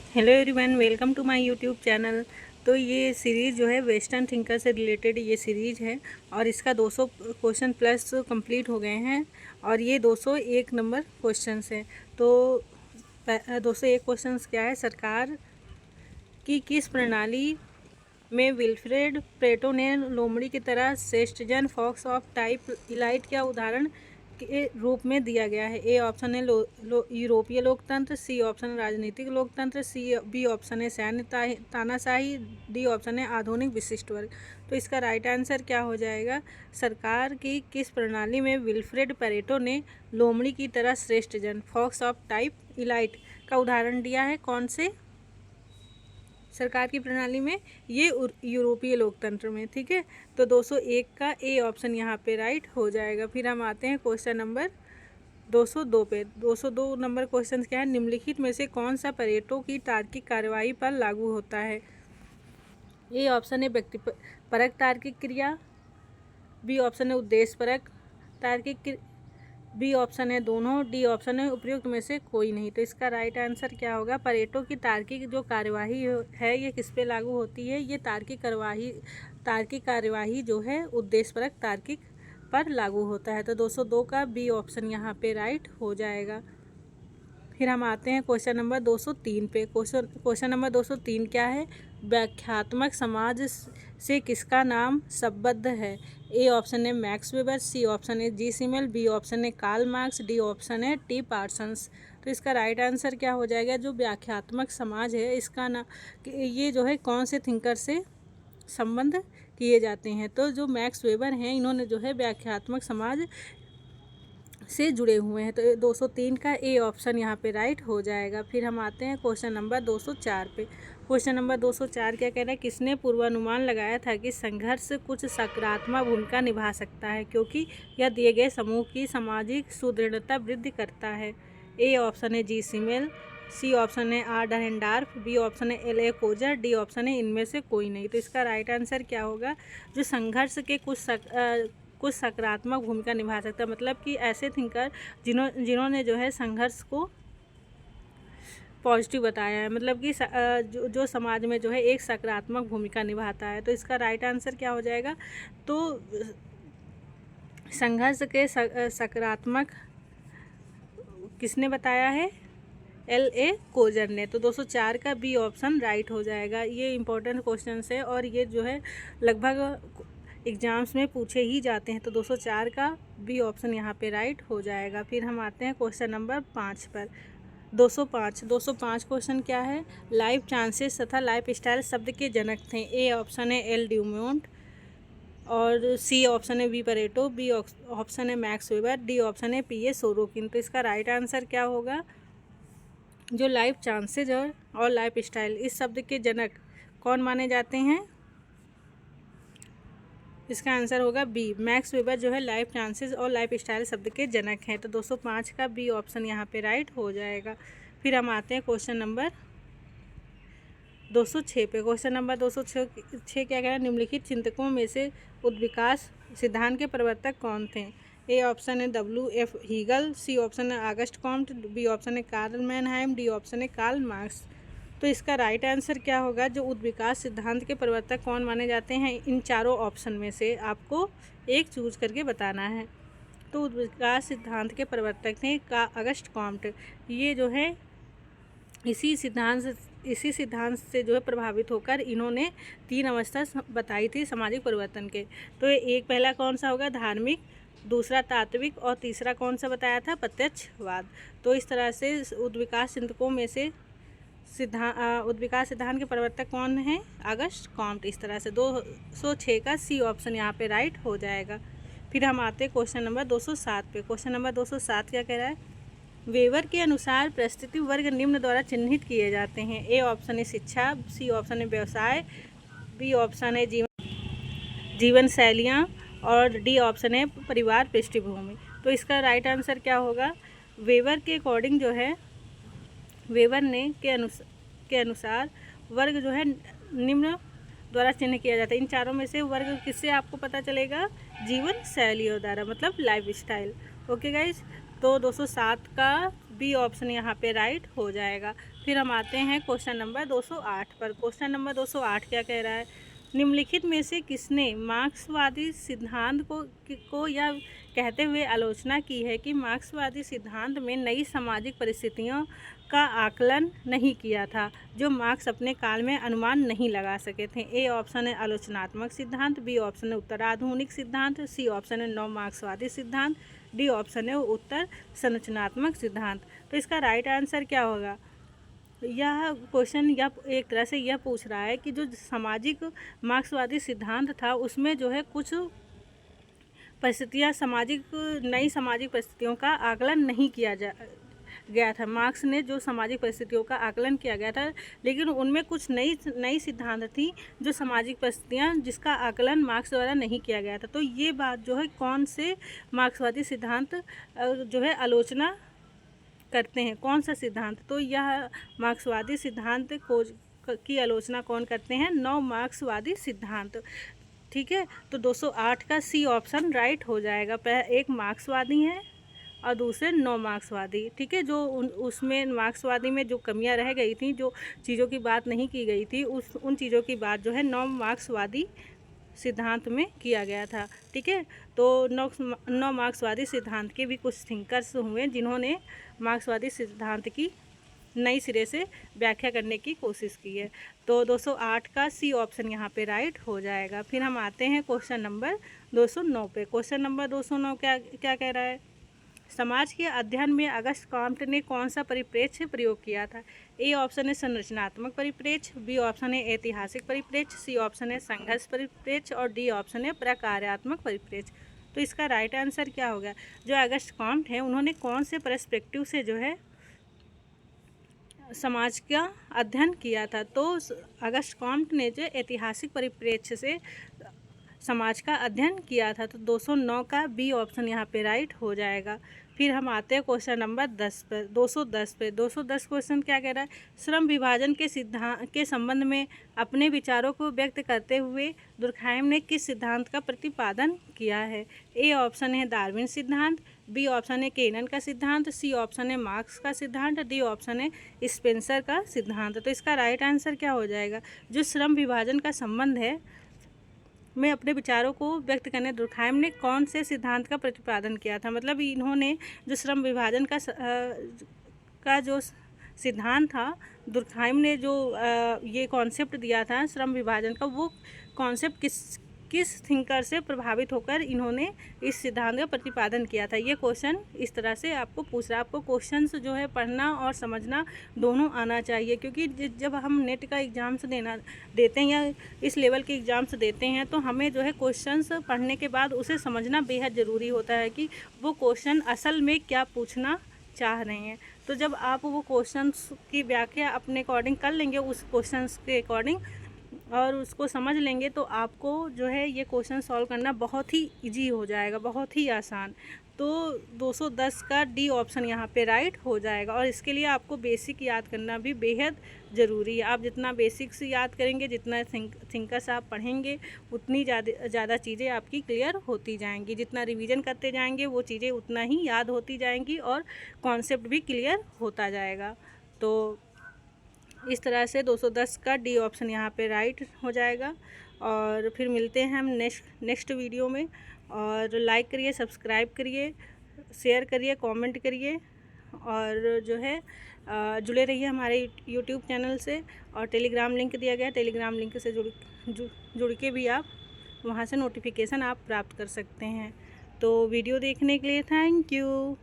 Hello everyone, welcome to my YouTube channel. तो ये series जो है वेस्टर्न थिंकर से रिलेटेड ये सीरीज़ है और इसका 200 क्वेश्चन प्लस कंप्लीट हो गए हैं और ये 201 नंबर क्वेश्चंस हैं। तो 201 क्वेश्चंस क्या है, सरकार की किस प्रणाली में विल्फ्रेड प्लेटो ने लोमड़ी की तरह श्रेष्ठजन फॉक्स ऑफ टाइप इलाइट का उदाहरण के रूप में दिया गया है। ए ऑप्शन है यूरोपीय लोकतंत्र, सी ऑप्शन है राजनीतिक लोकतंत्र, बी ऑप्शन है सैन्य तानाशाही, डी ऑप्शन है आधुनिक विशिष्ट वर्ग। तो इसका राइट आंसर क्या हो जाएगा, सरकार की किस प्रणाली में विल्फ्रेड पेरेटो ने लोमड़ी की तरह श्रेष्ठजन फॉक्स ऑफ टाइप इलाइट का उदाहरण दिया है। कौन से सरकार की प्रणाली में, ये यूरोपीय लोकतंत्र में। ठीक है, तो 201 का ए ऑप्शन यहाँ पे राइट हो जाएगा। फिर हम आते हैं क्वेश्चन नंबर 202 पे। 202 नंबर क्वेश्चन क्या है, निम्नलिखित में से कौन सा पेरेटो की तार्किक कार्यवाही पर लागू होता है। ए ऑप्शन है व्यक्तिपरक तार्किक क्रिया, बी ऑप्शन है उद्देश्यपरक तार्किक, बी ऑप्शन है दोनों, डी ऑप्शन है उपयुक्त में से कोई नहीं। तो इसका राइट आंसर क्या होगा, पेरेटो की तार्किक जो कार्यवाही है ये किस पे लागू होती है, ये तार्किक कार्यवाही जो है उद्देश्यपरक तार्किक पर लागू होता है। तो 202 का बी ऑप्शन यहाँ पे राइट हो जाएगा। फिर हम आते हैं क्वेश्चन नंबर 203 पे। क्वेश्चन नंबर 203 क्या है, व्याख्यात्मक समाज से किसका नाम संबद्ध है। ए ऑप्शन है मैक्स वेबर, सी ऑप्शन है जी सिमेल, बी ऑप्शन है कार्ल मार्क्स, डी ऑप्शन है टी पार्सन्स। तो इसका राइट आंसर क्या हो जाएगा, जो व्याख्यात्मक समाज है इसका नाम ये जो है कौन से थिंकर से संबंध किए जाते हैं। तो जो मैक्स वेबर हैं इन्होंने जो है व्याख्यात्मक समाज से जुड़े हुए हैं। तो 203 का ए ऑप्शन यहाँ पे राइट हो जाएगा। फिर हम आते हैं क्वेश्चन नंबर 204 पे। क्वेश्चन नंबर 204 क्या कह रहा है, किसने पूर्वानुमान लगाया था कि संघर्ष कुछ सकारात्मक भूमिका निभा सकता है क्योंकि यह दिए गए समूह की सामाजिक सुदृढ़ता वृद्धि करता है। ए ऑप्शन है जी सिमेल, सी ऑप्शन है आर डहेंडार्फ, बी ऑप्शन है L A Coser, D option है इनमें से कोई नहीं। तो इसका राइट आंसर क्या होगा, जो संघर्ष के कुछ सकारात्मक भूमिका निभा सकता है, मतलब कि ऐसे थिंकर जिन्होंने जो है संघर्ष को पॉजिटिव बताया है, मतलब कि जो समाज में जो है एक सकारात्मक भूमिका निभाता है। तो इसका राइट आंसर क्या हो जाएगा, तो संघर्ष के सकारात्मक किसने बताया है, एल ए कोजर ने। तो 204 का बी ऑप्शन राइट हो जाएगा। ये इंपॉर्टेंट क्वेश्चन है और ये जो है लगभग एग्जाम्स में पूछे ही जाते हैं। तो 204 का बी ऑप्शन यहाँ पे राइट हो जाएगा। फिर हम आते हैं क्वेश्चन नंबर 5 पर। 205 क्वेश्चन क्या है, लाइफ चांसेस तथा लाइफ स्टाइल शब्द के जनक थे। ए ऑप्शन है एल ड्यूमोंट और सी ऑप्शन है वी परेटो, बी ऑप्शन है मैक्स वेबर, डी ऑप्शन है पी ए सोरोकिन। तो इसका राइट आंसर क्या होगा, जो लाइफ चांसेज और लाइफ स्टाइल इस शब्द के जनक कौन माने जाते हैं, इसका आंसर होगा बी, मैक्स वेबर जो है लाइफ चांसेस और लाइफ स्टाइल शब्द के जनक हैं। तो 205 का बी ऑप्शन यहाँ पे राइट हो जाएगा। फिर हम आते हैं क्वेश्चन नंबर 206 पे। क्वेश्चन नंबर 206 क्या कह रहा है, निम्नलिखित चिंतकों में से उद्विकास सिद्धांत के प्रवर्तक कौन थे। ए ऑप्शन है W F Hegel, C option है ऑगस्ट कॉम्ट, बी ऑप्शन है कार्ल मैनहाइम, डी ऑप्शन है कार्ल मार्क्स। तो इसका राइट आंसर क्या होगा, जो उद्विकास सिद्धांत के प्रवर्तक कौन माने जाते हैं, इन चारों ऑप्शन में से आपको एक चूज करके बताना है। तो उद्विकास सिद्धांत के प्रवर्तक थे का ऑगस्ट कॉम्ट। ये जो है इसी सिद्धांत से जो है प्रभावित होकर इन्होंने 3 अवस्था बताई थी सामाजिक परिवर्तन के। तो एक पहला कौन सा होगा, धार्मिक, दूसरा तात्विक और तीसरा कौन सा बताया था, प्रत्यक्षवाद। तो इस तरह से उद्विकास चिंतकों में से उद्विकास सिद्धांत के प्रवर्तक कौन है, ऑगस्ट कॉम्ट। इस तरह से 206 का सी ऑप्शन यहाँ पे राइट हो जाएगा। फिर हम आते हैं क्वेश्चन नंबर 207 पे। क्वेश्चन नंबर 207 क्या कह रहा है, वेबर के अनुसार परिस्थिति वर्ग निम्न द्वारा चिन्हित किए जाते हैं। ए ऑप्शन है शिक्षा, सी ऑप्शन है व्यवसाय, बी ऑप्शन है जीवन शैलियाँ और डी ऑप्शन है परिवार पृष्ठभूमि। तो इसका राइट आंसर क्या होगा, वेबर के अकॉर्डिंग जो है वेबर ने के अनुसार वर्ग जो है निम्न द्वारा चिन्ह किया जाता है। इन चारों में से वर्ग किससे आपको पता चलेगा, जीवन शैलियों द्वारा, मतलब लाइफ स्टाइल। ओके गाइज, तो 207 का बी ऑप्शन यहाँ पे राइट हो जाएगा। फिर हम आते हैं क्वेश्चन नंबर 208 पर। क्वेश्चन नंबर 208 क्या कह रहा है, निम्नलिखित में से किसने मार्क्सवादी सिद्धांत को यह कहते हुए आलोचना की है कि मार्क्सवादी सिद्धांत में नई सामाजिक परिस्थितियों का आकलन नहीं किया था जो मार्क्स अपने काल में अनुमान नहीं लगा सके थे। ए ऑप्शन है आलोचनात्मक सिद्धांत, बी ऑप्शन है उत्तराधुनिक सिद्धांत, सी ऑप्शन है नव मार्क्सवादी सिद्धांत, डी ऑप्शन है उत्तर संरचनात्मक सिद्धांत। तो इसका राइट आंसर क्या होगा? यह क्वेश्चन या एक तरह से यह पूछ रहा है कि जो सामाजिक मार्क्सवादी सिद्धांत था उसमें जो है कुछ परिस्थितियाँ नई सामाजिक परिस्थितियों का आकलन नहीं किया गया था। मार्क्स ने जो सामाजिक परिस्थितियों का आकलन किया गया था, लेकिन उनमें कुछ नई सिद्धांत थी जो सामाजिक परिस्थितियाँ जिसका आकलन मार्क्स द्वारा नहीं किया गया था। तो ये बात जो है कौन से मार्क्सवादी सिद्धांत जो है आलोचना करते हैं, कौन सा सिद्धांत? तो यह मार्क्सवादी सिद्धांत की आलोचना कौन करते हैं? नव मार्क्सवादी सिद्धांत। ठीक है, तो 208 का सी ऑप्शन राइट हो जाएगा। एक मार्क्सवादी है और दूसरे नव मार्क्सवादी। ठीक है, जो उसमें मार्क्सवादी में जो कमियां रह गई थी, जो चीज़ों की बात नहीं की गई थी, उन चीज़ों की बात जो है नव मार्क्सवादी सिद्धांत में किया गया था। ठीक है, तो नव मार्क्सवादी सिद्धांत के भी कुछ थिंकर्स हुए जिन्होंने मार्क्सवादी सिद्धांत की नई सिरे से व्याख्या करने की कोशिश की है। तो 208 का सी ऑप्शन यहाँ पे राइट हो जाएगा। फिर हम आते हैं क्वेश्चन नंबर 209 पे। क्वेश्चन नंबर 209 क्या कह रहा है, समाज के अध्ययन में अगस्त कॉम्ट ने कौन सा परिप्रेक्ष्य प्रयोग किया था? ए ऑप्शन है संरचनात्मक परिप्रेक्ष्य, बी ऑप्शन है ऐतिहासिक परिप्रेक्ष्य, सी ऑप्शन है संघर्ष परिप्रेक्ष्य और डी ऑप्शन है प्रकार्यात्मक परिप्रेक्ष्य। तो इसका राइट आंसर क्या होगा? जो अगस्त कॉम्ट है उन्होंने कौन से पर्सपेक्टिव से जो है समाज का अध्ययन किया था? तो अगस्त कॉम्ट ने जो ऐतिहासिक परिप्रेक्ष्य से समाज का अध्ययन किया था। तो 209 का बी ऑप्शन यहाँ पे राइट हो जाएगा। फिर हम आते हैं क्वेश्चन नंबर 10 पर। 210 पे 210 क्वेश्चन क्या कह रहा है, श्रम विभाजन के सिद्धांत के संबंध में अपने विचारों को व्यक्त करते हुए दुर्खाइम ने किस सिद्धांत का प्रतिपादन किया है? ए ऑप्शन है डार्विन सिद्धांत, बी ऑप्शन है केनन का सिद्धांत, सी ऑप्शन है मार्क्स का सिद्धांत, डी ऑप्शन है स्पेंसर का सिद्धांत। तो इसका राइट आंसर क्या हो जाएगा? जो श्रम विभाजन का संबंध है में अपने विचारों को व्यक्त करने दुर्खाइम ने कौन से सिद्धांत का प्रतिपादन किया था? मतलब इन्होंने जो श्रम विभाजन का जो सिद्धांत था, दुर्खाइम ने जो ये कॉन्सेप्ट दिया था श्रम विभाजन का, वो कॉन्सेप्ट किस थिंकर से प्रभावित होकर इन्होंने इस सिद्धांत का प्रतिपादन किया था? ये क्वेश्चन इस तरह से आपको पूछ रहा है। आपको क्वेश्चंस जो है पढ़ना और समझना दोनों आना चाहिए, क्योंकि जब हम नेट का एग्ज़ाम्स देते हैं या इस लेवल के एग्ज़ाम्स देते हैं तो हमें जो है क्वेश्चंस पढ़ने के बाद उसे समझना बेहद ज़रूरी होता है कि वो क्वेश्चन असल में क्या पूछना चाह रहे हैं। तो जब आप वो क्वेश्चंस की व्याख्या अपने अकॉर्डिंग कर लेंगे, उस क्वेश्चंस के अकॉर्डिंग, और उसको समझ लेंगे, तो आपको जो है ये क्वेश्चन सॉल्व करना बहुत ही इजी हो जाएगा, बहुत ही आसान। तो 210 का डी ऑप्शन यहाँ पे राइट हो जाएगा। और इसके लिए आपको बेसिक याद करना भी बेहद ज़रूरी है। आप जितना बेसिक्स याद करेंगे, जितना थिंकर्स आप पढ़ेंगे, उतनी ज़्यादा चीज़ें आपकी क्लियर होती जाएंगी। जितना रिवीजन करते जाएंगे वो चीज़ें उतना ही याद होती जाएंगी और कॉन्सेप्ट भी क्लियर होता जाएगा। तो इस तरह से 210 का डी ऑप्शन यहाँ पे राइट हो जाएगा। और फिर मिलते हैं हम नेक्स्ट वीडियो में। और लाइक करिए, सब्सक्राइब करिए, शेयर करिए, कमेंट करिए, और जो है जुड़े रहिए हमारे यूट्यूब चैनल से। और टेलीग्राम लिंक दिया गया है, टेलीग्राम लिंक से जुड़ के भी आप वहाँ से नोटिफिकेशन आप प्राप्त कर सकते हैं। तो वीडियो देखने के लिए थैंक यू।